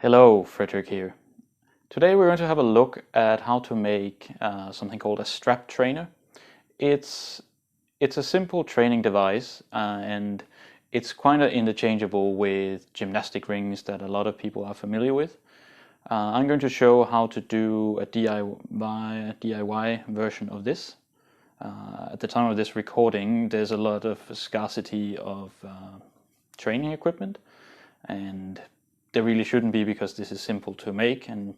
Hello, Frederik here. Today we're going to have a look at how to make something called a strap trainer. It's a simple training device and it's kind of interchangeable with gymnastic rings that a lot of people are familiar with. I'm going to show how to do a DIY version of this. At the time of this recording, there's a lot of scarcity of training equipment, and there really shouldn't be, because this is simple to make, and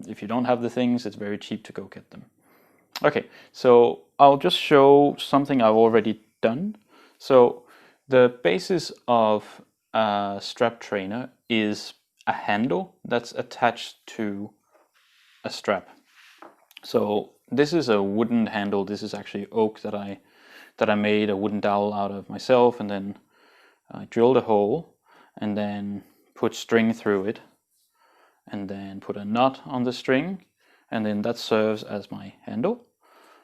if you don't have the things, it's very cheap to go get them. Okay, so I'll just show something I've already done. So the basis of a strap trainer is a handle that's attached to a strap. So this is a wooden handle. This is actually oak that I made a wooden dowel out of myself, and then I drilled a hole and then put string through it, and then put a knot on the string, and then that serves as my handle.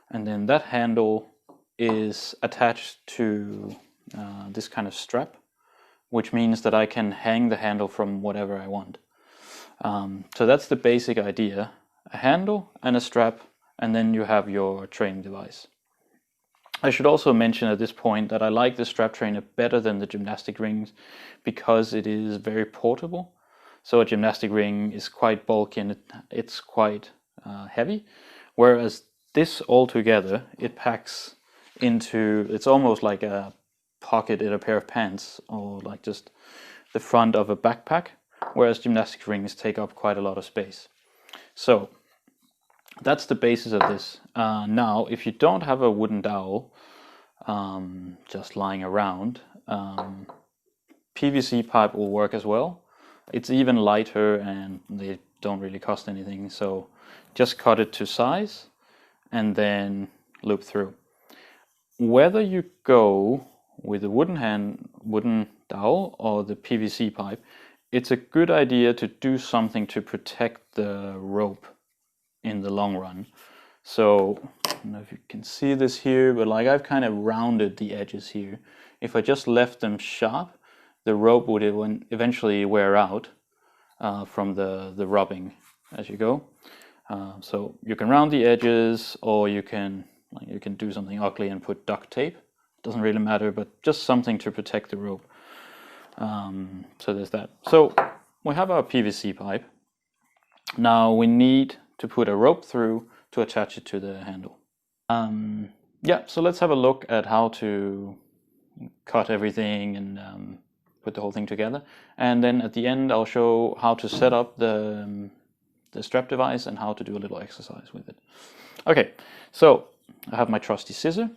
And then that handle is attached to this kind of strap, which means that I can hang the handle from whatever I want. So that's the basic idea: a handle and a strap, and then you have your training device. I should also mention at this point that I like the strap trainer better than the gymnastic rings because it is very portable. So a gymnastic ring is quite bulky and it's quite heavy, whereas this altogether, it packs into, it's almost like a pocket in a pair of pants, or like just the front of a backpack, whereas gymnastic rings take up quite a lot of space. So that's the basis of this. Now, if you don't have a wooden dowel just lying around, PVC pipe will work as well. It's even lighter and they don't really cost anything. So just cut it to size and then loop through. Whether you go with a wooden dowel or the PVC pipe, it's a good idea to do something to protect the rope in the long run. So I don't know if you can see this here, but like I've kind of rounded the edges here. If I just left them sharp, the rope would eventually wear out from the rubbing as you go. So you can round the edges, or you can do something ugly and put duct tape. It doesn't really matter, but just something to protect the rope. So there's that. So we have our PVC pipe. Now we need to put a rope through to attach it to the handle. Yeah, so let's have a look at how to cut everything and put the whole thing together. And then at the end, I'll show how to set up the strap device and how to do a little exercise with it. Okay, so I have my trusty scissor.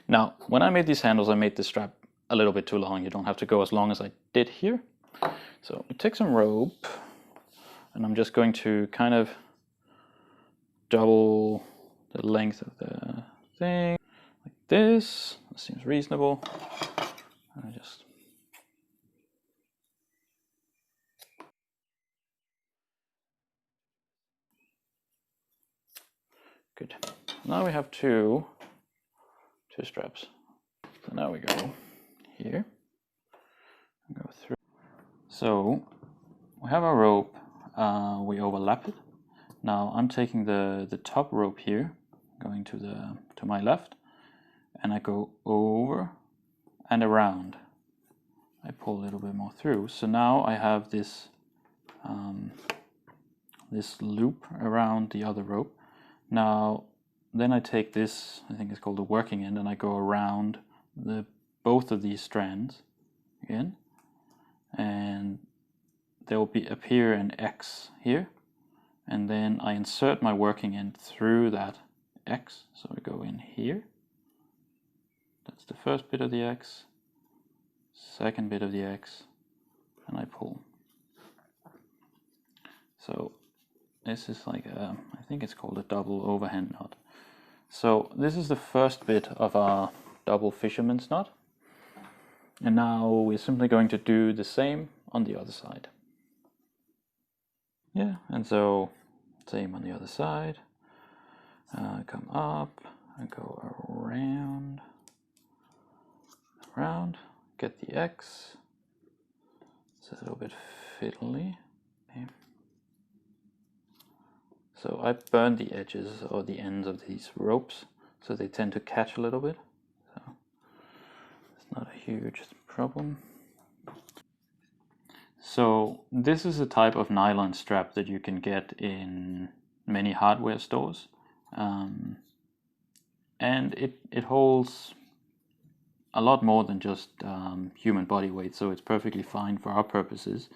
Now, when I made these handles, I made the strap a little bit too long. You don't have to go as long as I did here. So I take some rope, and I'm just going to kind of double the length of the thing like this. That seems reasonable. And I just good. Now we have two straps. So now we go here and go through. So we have our rope. We overlap it. Now I'm taking the top rope here, going to my left, and I go over and around. I pull a little bit more through. So now I have this this loop around the other rope. Now then I take this, I think it's called the working end, and I go around both of these strands again, and there will appear an X here, and then I insert my working end through that X. So we go in here. That's the first bit of the X, second bit of the X, and I pull. So this is like I think it's called a double overhand knot. So this is the first bit of our double fisherman's knot. And now we're simply going to do the same on the other side. Yeah, and so same on the other side. Come up and go around, get the X. It's a little bit fiddly. Okay. So I burned the edges or the ends of these ropes, so they tend to catch a little bit. So it's not a huge problem. So this is a type of nylon strap that you can get in many hardware stores. And it holds a lot more than just human body weight, so it's perfectly fine for our purposes.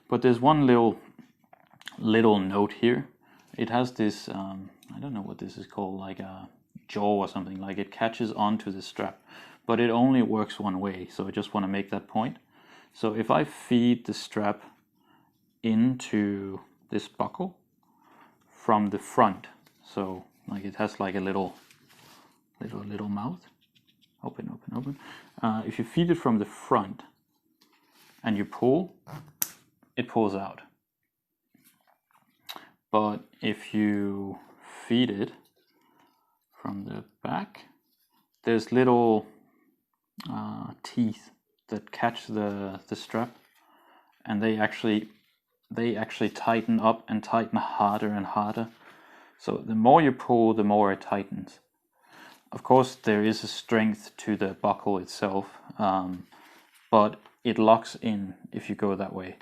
But there's one little note here. It has this, I don't know what this is called, like a jaw or something, like it catches onto the strap, but it only works one way, so I just want to make that point. So if I feed the strap into this buckle from the front, so like it has like a little mouth, open. If you feed it from the front and you pull, it pulls out. But if you feed it from the back, there's little teeth that catch the strap, and they actually tighten up and tighten harder and harder. So the more you pull, the more it tightens. Of course, there is a strength to the buckle itself, but it locks in if you go that way.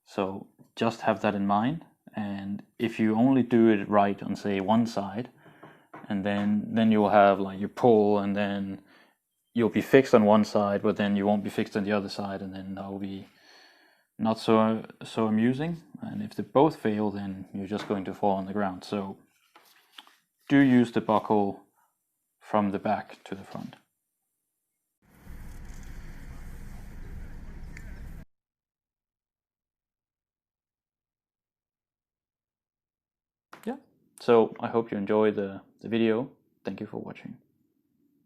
So just have that in mind. And if you only do it right on, say, one side, and then you'll have like you pull, and then you'll be fixed on one side, but then you won't be fixed on the other side, and then that'll be not so amusing. And if they both fail, then you're just going to fall on the ground. So do use the buckle from the back to the front. Yeah, so I hope you enjoy the video. Thank you for watching.